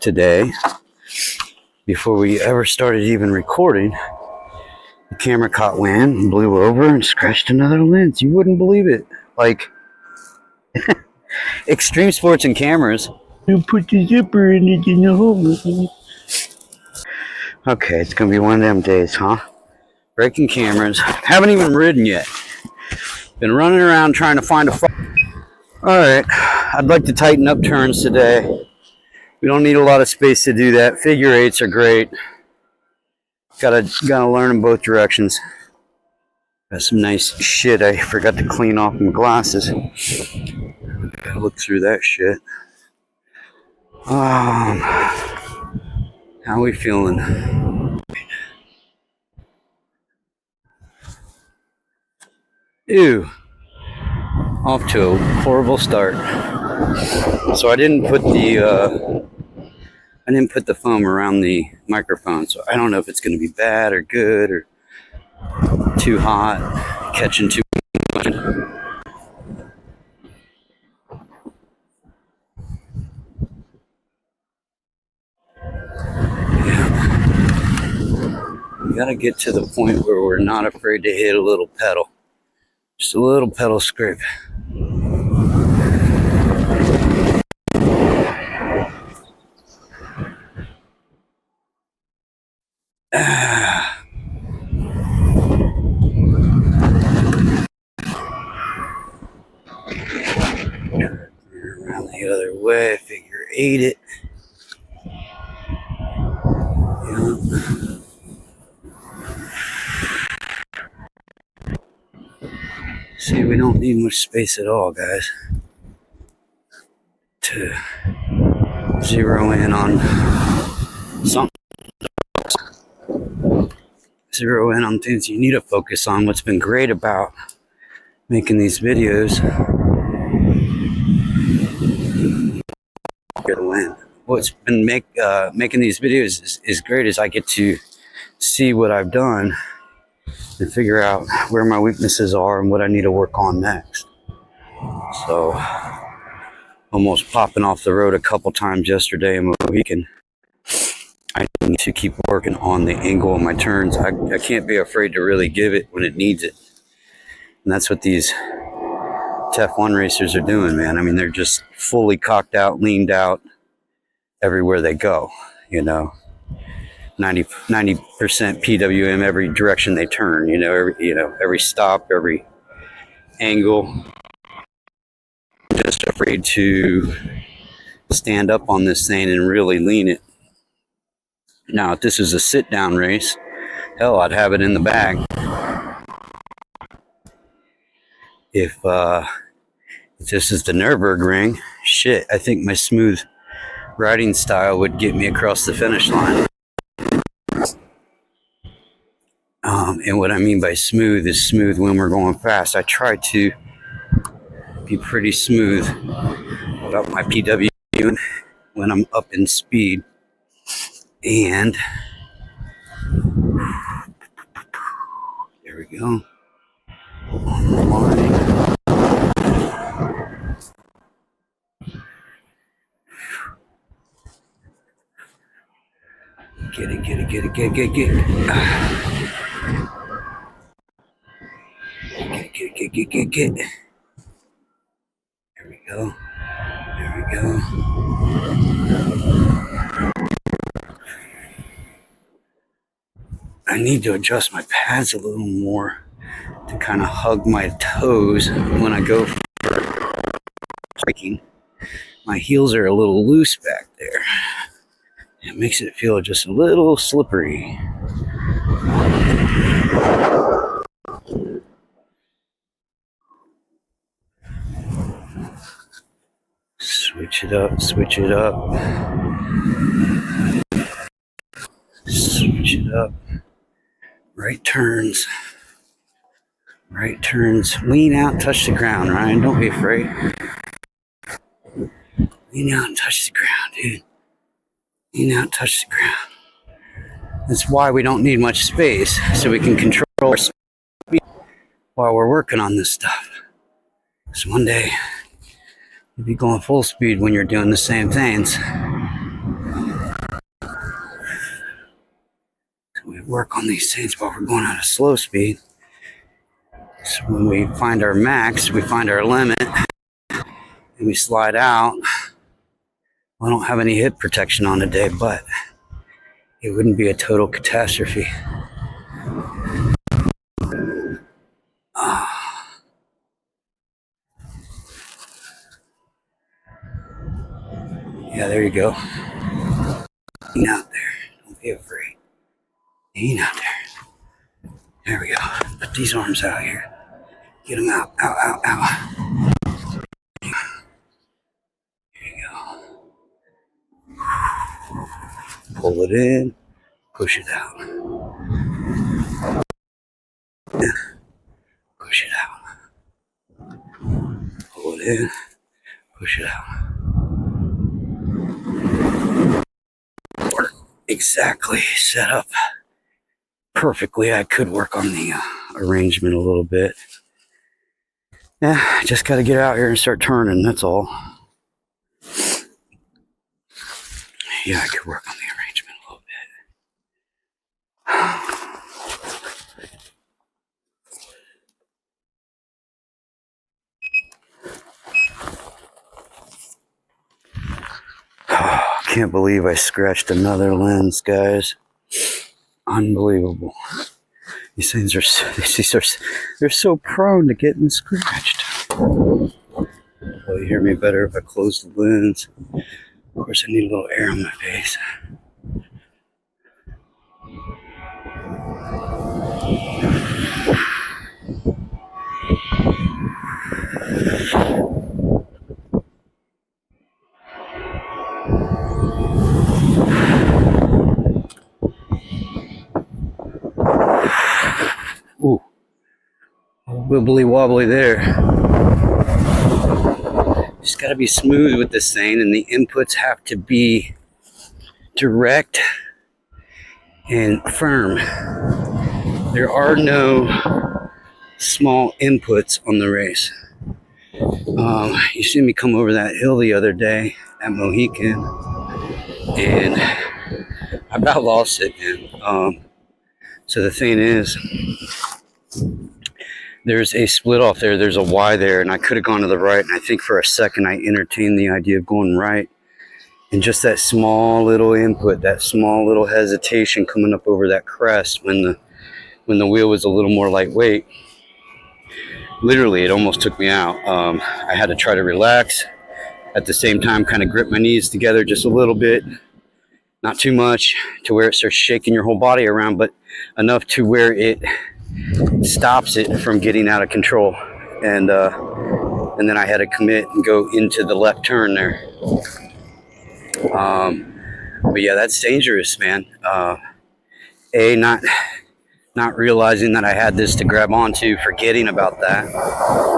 today, before we ever started even recording, the camera caught wind and blew over and scratched another lens. You wouldn't believe it. Like, extreme sports and cameras. You put the zipper in it in the hole. Okay, it's gonna be one of them days, huh? Breaking cameras. Haven't even ridden yet. Been running around trying to find a... Alright, I'd like to tighten up turns today. We don't need a lot of space to do that. Figure eights are great. Gotta learn in both directions. Got some nice shit. I forgot to clean off my glasses. Gotta look through that shit. How we feeling? Ew. Off to a horrible start. So I didn't put the foam around the microphone, so I don't know if it's going to be bad or good or too hot, catching too much. Yeah. We got to get to the point where we're not afraid to hit a little pedal. Just a little pedal scrape. Around the other way, figure eight it. Yeah. See, we don't need much space at all, guys, to zero in on something. Zero in on things you need to focus on. What's been great about making these videos, what's been making these videos is great is I get to see what I've done and figure out where my weaknesses are and what I need to work on next. So, almost popping off the road a couple times yesterday and a week, and I need to keep working on the angle of my turns. I can't be afraid to really give it when it needs it. And that's what these TEF1 racers are doing, man. I mean, they're just fully cocked out, leaned out everywhere they go, you know. 90% PWM every direction they turn, every stop, every angle. Just afraid to stand up on this thing and really lean it. Now, if this is a sit-down race, hell, I'd have it in the bag. If this is the Nürburgring, shit, I think my smooth riding style would get me across the finish line. And what I mean by smooth is smooth when we're going fast. I try to be pretty smooth about my PW when I'm up in speed. And there we go. On the line. Get it. Get. There we go. I need to adjust my pads a little more to kind of hug my toes when I go for striking. My heels are a little loose back there. It makes it feel just a little slippery. Switch it up. Switch it up. Right turns. Lean out, touch the ground, Ryan. Don't be afraid. Lean out and touch the ground, dude. Lean out, touch the ground. That's why we don't need much space, so we can control our speed while we're working on this stuff. Because one day, you'll be going full speed when you're doing the same things. work on these things while we're going at a slow speed. So when we find our max, we find our limit, and we slide out. I don't have any hip protection on today, but it wouldn't be a total catastrophe. Yeah, there you go. Ain't out there. Don't be afraid. Ain't out there. There we go. Put these arms out here. Get them out. Out, out, out. There you go. Pull it in. Push it out. Push it out. Pull it in. Push it out. Exactly set up perfectly. I could work on the arrangement a little bit. Yeah, just got to get out here and start turning, that's all. Yeah, I could work on the arrangement a little bit. Can't believe I scratched another lens, guys. Unbelievable. These things they're so prone to getting scratched. Well, you hear me better if I close the lens. Of course, I need a little air on my face. Ooh, wibbly wobbly there. Just got to be smooth with this thing, and the inputs have to be direct and firm. There are no small inputs on the race. You see me come over that hill the other day at Mohican, and I about lost it, man. So the thing is, there's a split off there, there's a Y there, and I could have gone to the right, and I think for a second I entertained the idea of going right, and just that small little input, that small little hesitation coming up over that crest when the wheel was a little more lightweight, literally it almost took me out. I had to try to relax, at the same time kind of grip my knees together just a little bit, not too much to where it starts shaking your whole body around, but enough to where it stops it from getting out of control. And then I had to commit and go into the left turn there. But yeah, that's dangerous, man. Not realizing that I had this to grab onto, forgetting about that.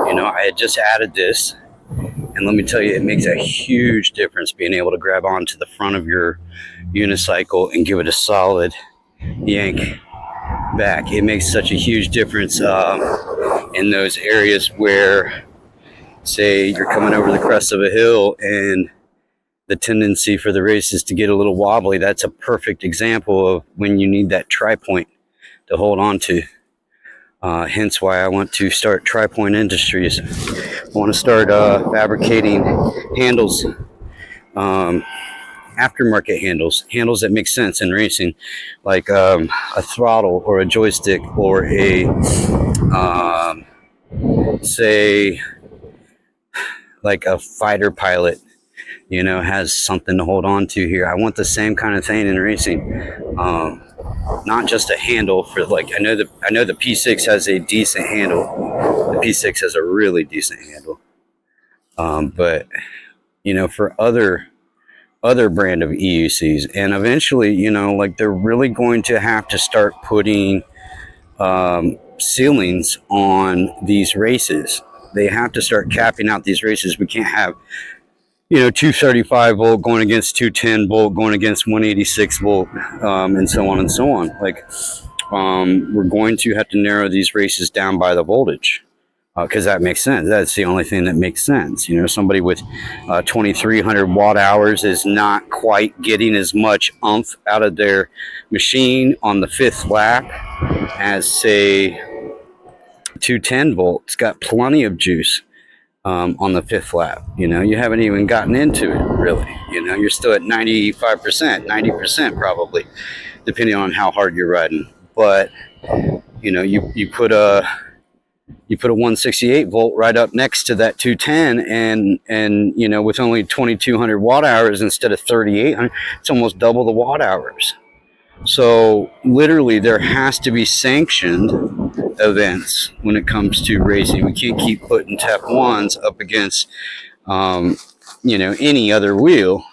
You know, I had just added this, and let me tell you, it makes a huge difference being able to grab onto the front of your unicycle and give it a solid yank back. It makes such a huge difference in those areas where, say, you're coming over the crest of a hill and the tendency for the race is to get a little wobbly. That's a perfect example of when you need that tri-point to hold on to. Hence why I want to start Tri-Point Industries. I want to start fabricating handles, aftermarket handles that make sense in racing, like a throttle or a joystick or a, say, like a fighter pilot, you know, has something to hold on to here. I want the same kind of thing in racing. Not just a handle for, like, I know the P6 has a decent handle. The P6 has a really decent handle. But, you know, for other brand of EUCs, and eventually, you know, like, they're really going to have to start putting ceilings on these races. They have to start capping out these races. We can't have, you know, 235 volt going against 210 volt going against 186 volt, and so on and so on. Like, we're going to have to narrow these races down by the voltage. because that makes sense. That's the only thing that makes sense. You know, somebody with 2,300 watt hours is not quite getting as much oomph out of their machine on the fifth lap as, say, 210 volt. It's got plenty of juice on the fifth lap. You know, you haven't even gotten into it really. You know, you're still at 95%, 90% probably, depending on how hard you're riding. But you know, you put a 168 volt right up next to that 210, and you know, with only 2,200 watt hours instead of 3,800, it's almost double the watt hours. So literally, there has to be sanctioned events when it comes to racing. We can't keep putting TEF1s up against, you know, any other wheel.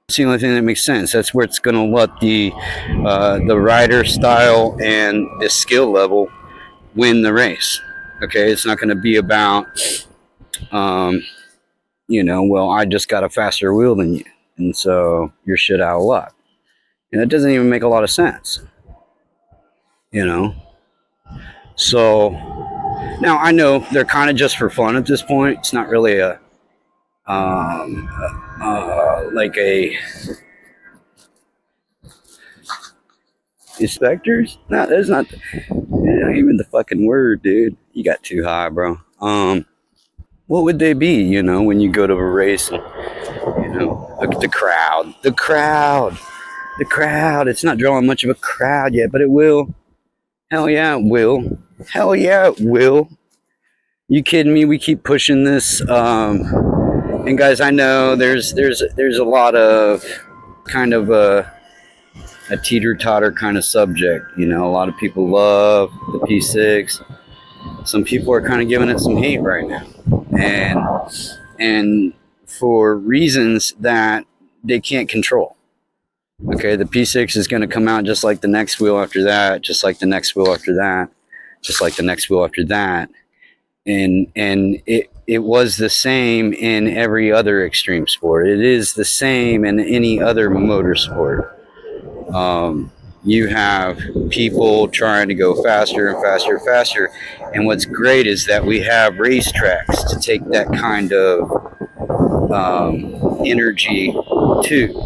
It's the only thing that makes sense. That's where it's going to let the rider style and the skill level win the race. Okay, it's not going to be about, you know, well, I just got a faster wheel than you, and so you're shit out of luck. And it doesn't even make a lot of sense, you know. So now I know they're kind of just for fun at this point. It's not really a like a inspectors. No, that's not even the fucking word, dude. You got too high, bro. What would they be? You know, when you go to a race, and, you know, look at the crowd. The crowd. It's not drawing much of a crowd yet, but it will. Hell yeah, it will. Hell yeah, it will. You kidding me? We keep pushing this. And guys, I know there's a lot of kind of a teeter-totter kind of subject. You know, a lot of people love the P6. Some people are kind of giving it some hate right now, and for reasons that they can't control. Okay, the P6 is going to come out just like the next wheel after that, just like the next wheel after that, just like the next wheel after that, and it was the same in every other extreme sport. It is the same in any other motorsport. You have people trying to go faster and faster and faster, and what's great is that we have racetracks to take that kind of energy to.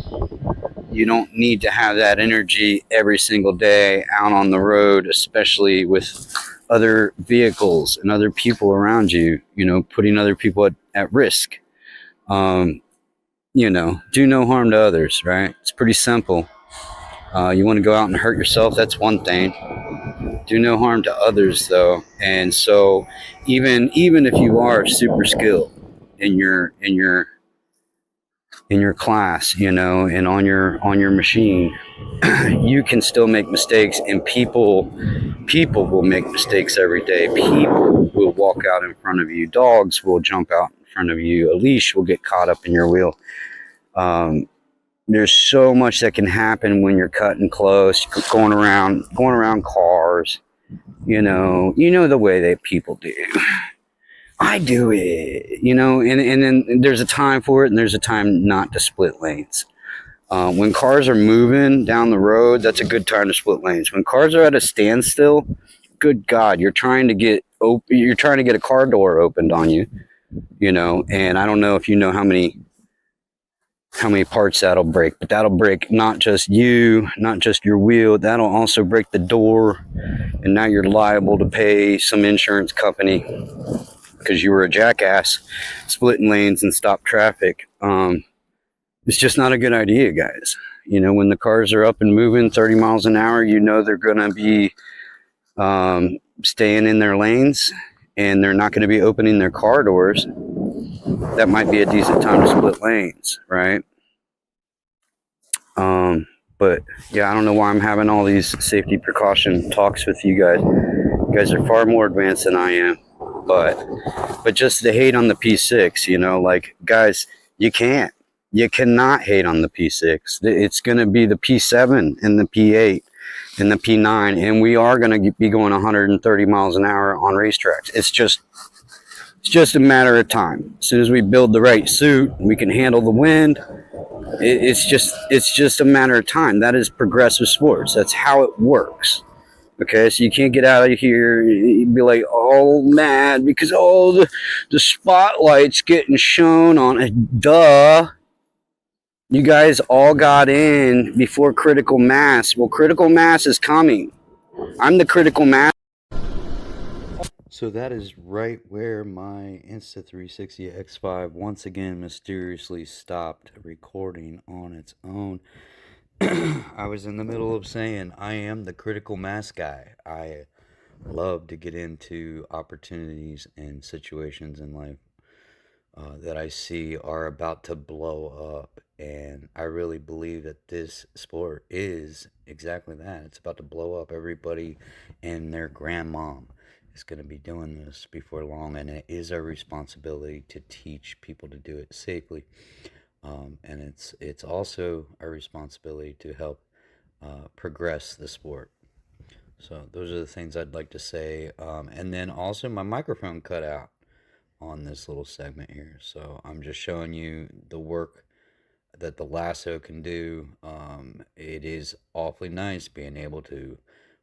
You don't need to have that energy every single day out on the road, especially with other vehicles and other people around you, you know, putting other people at risk. You know, do no harm to others, right? It's pretty simple. You want to go out and hurt yourself, that's one thing. Do no harm to others, though. And so even if you are super skilled in your class, you know, and on your machine, you can still make mistakes, and people will make mistakes every day. People will walk out in front of you. Dogs will jump out in front of you. A leash will get caught up in your wheel. There's so much that can happen when you're cutting close, going around cars. You know the way that people do. I do it, you know, and then there's a time for it, and there's a time not to split lanes. When cars are moving down the road, that's a good time to split lanes. When cars are at a standstill, good God, you're trying to get a car door opened on you, you know, and I don't know if you know how many parts that'll break, but that'll break not just you, not just your wheel, that'll also break the door, and now you're liable to pay some insurance company because you were a jackass splitting lanes and stop traffic. It's just not a good idea, guys. You know, when the cars are up and moving 30 miles an hour, you know they're going to be staying in their lanes, and they're not going to be opening their car doors. That might be a decent time to split lanes, right? But yeah, I don't know why I'm having all these safety precaution talks with you guys. You guys are far more advanced than I am. But just the hate on the P6, you know, like, guys, you cannot hate on the P6. It's going to be the P7 and the P8 and the P9, and we are going to be going 130 miles an hour on racetracks. It's just a matter of time. As soon as we build the right suit, we can handle the wind. It's just a matter of time. That is progressive sports. That's how it works. Okay, so you can't get out of here. You'd be like, oh, mad because the spotlight's getting shown on it. Duh. You guys all got in before critical mass. Well, critical mass is coming. I'm the critical mass. So that is right where my Insta360 X5 once again mysteriously stopped recording on its own. I was in the middle of saying I am the critical mass guy. I love to get into opportunities and situations in life that I see are about to blow up. And I really believe that this sport is exactly that. It's about to blow up. Everybody and their grandmom is going to be doing this before long. And it is our responsibility to teach people to do it safely. And it's also our responsibility to help progress the sport. So those are the things I'd like to say. And then also my microphone cut out on this little segment here. So I'm just showing you the work that the lasso can do. It is awfully nice being able to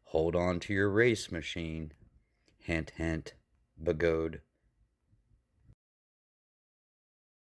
hold on to your race machine. Hint, hint, bagode.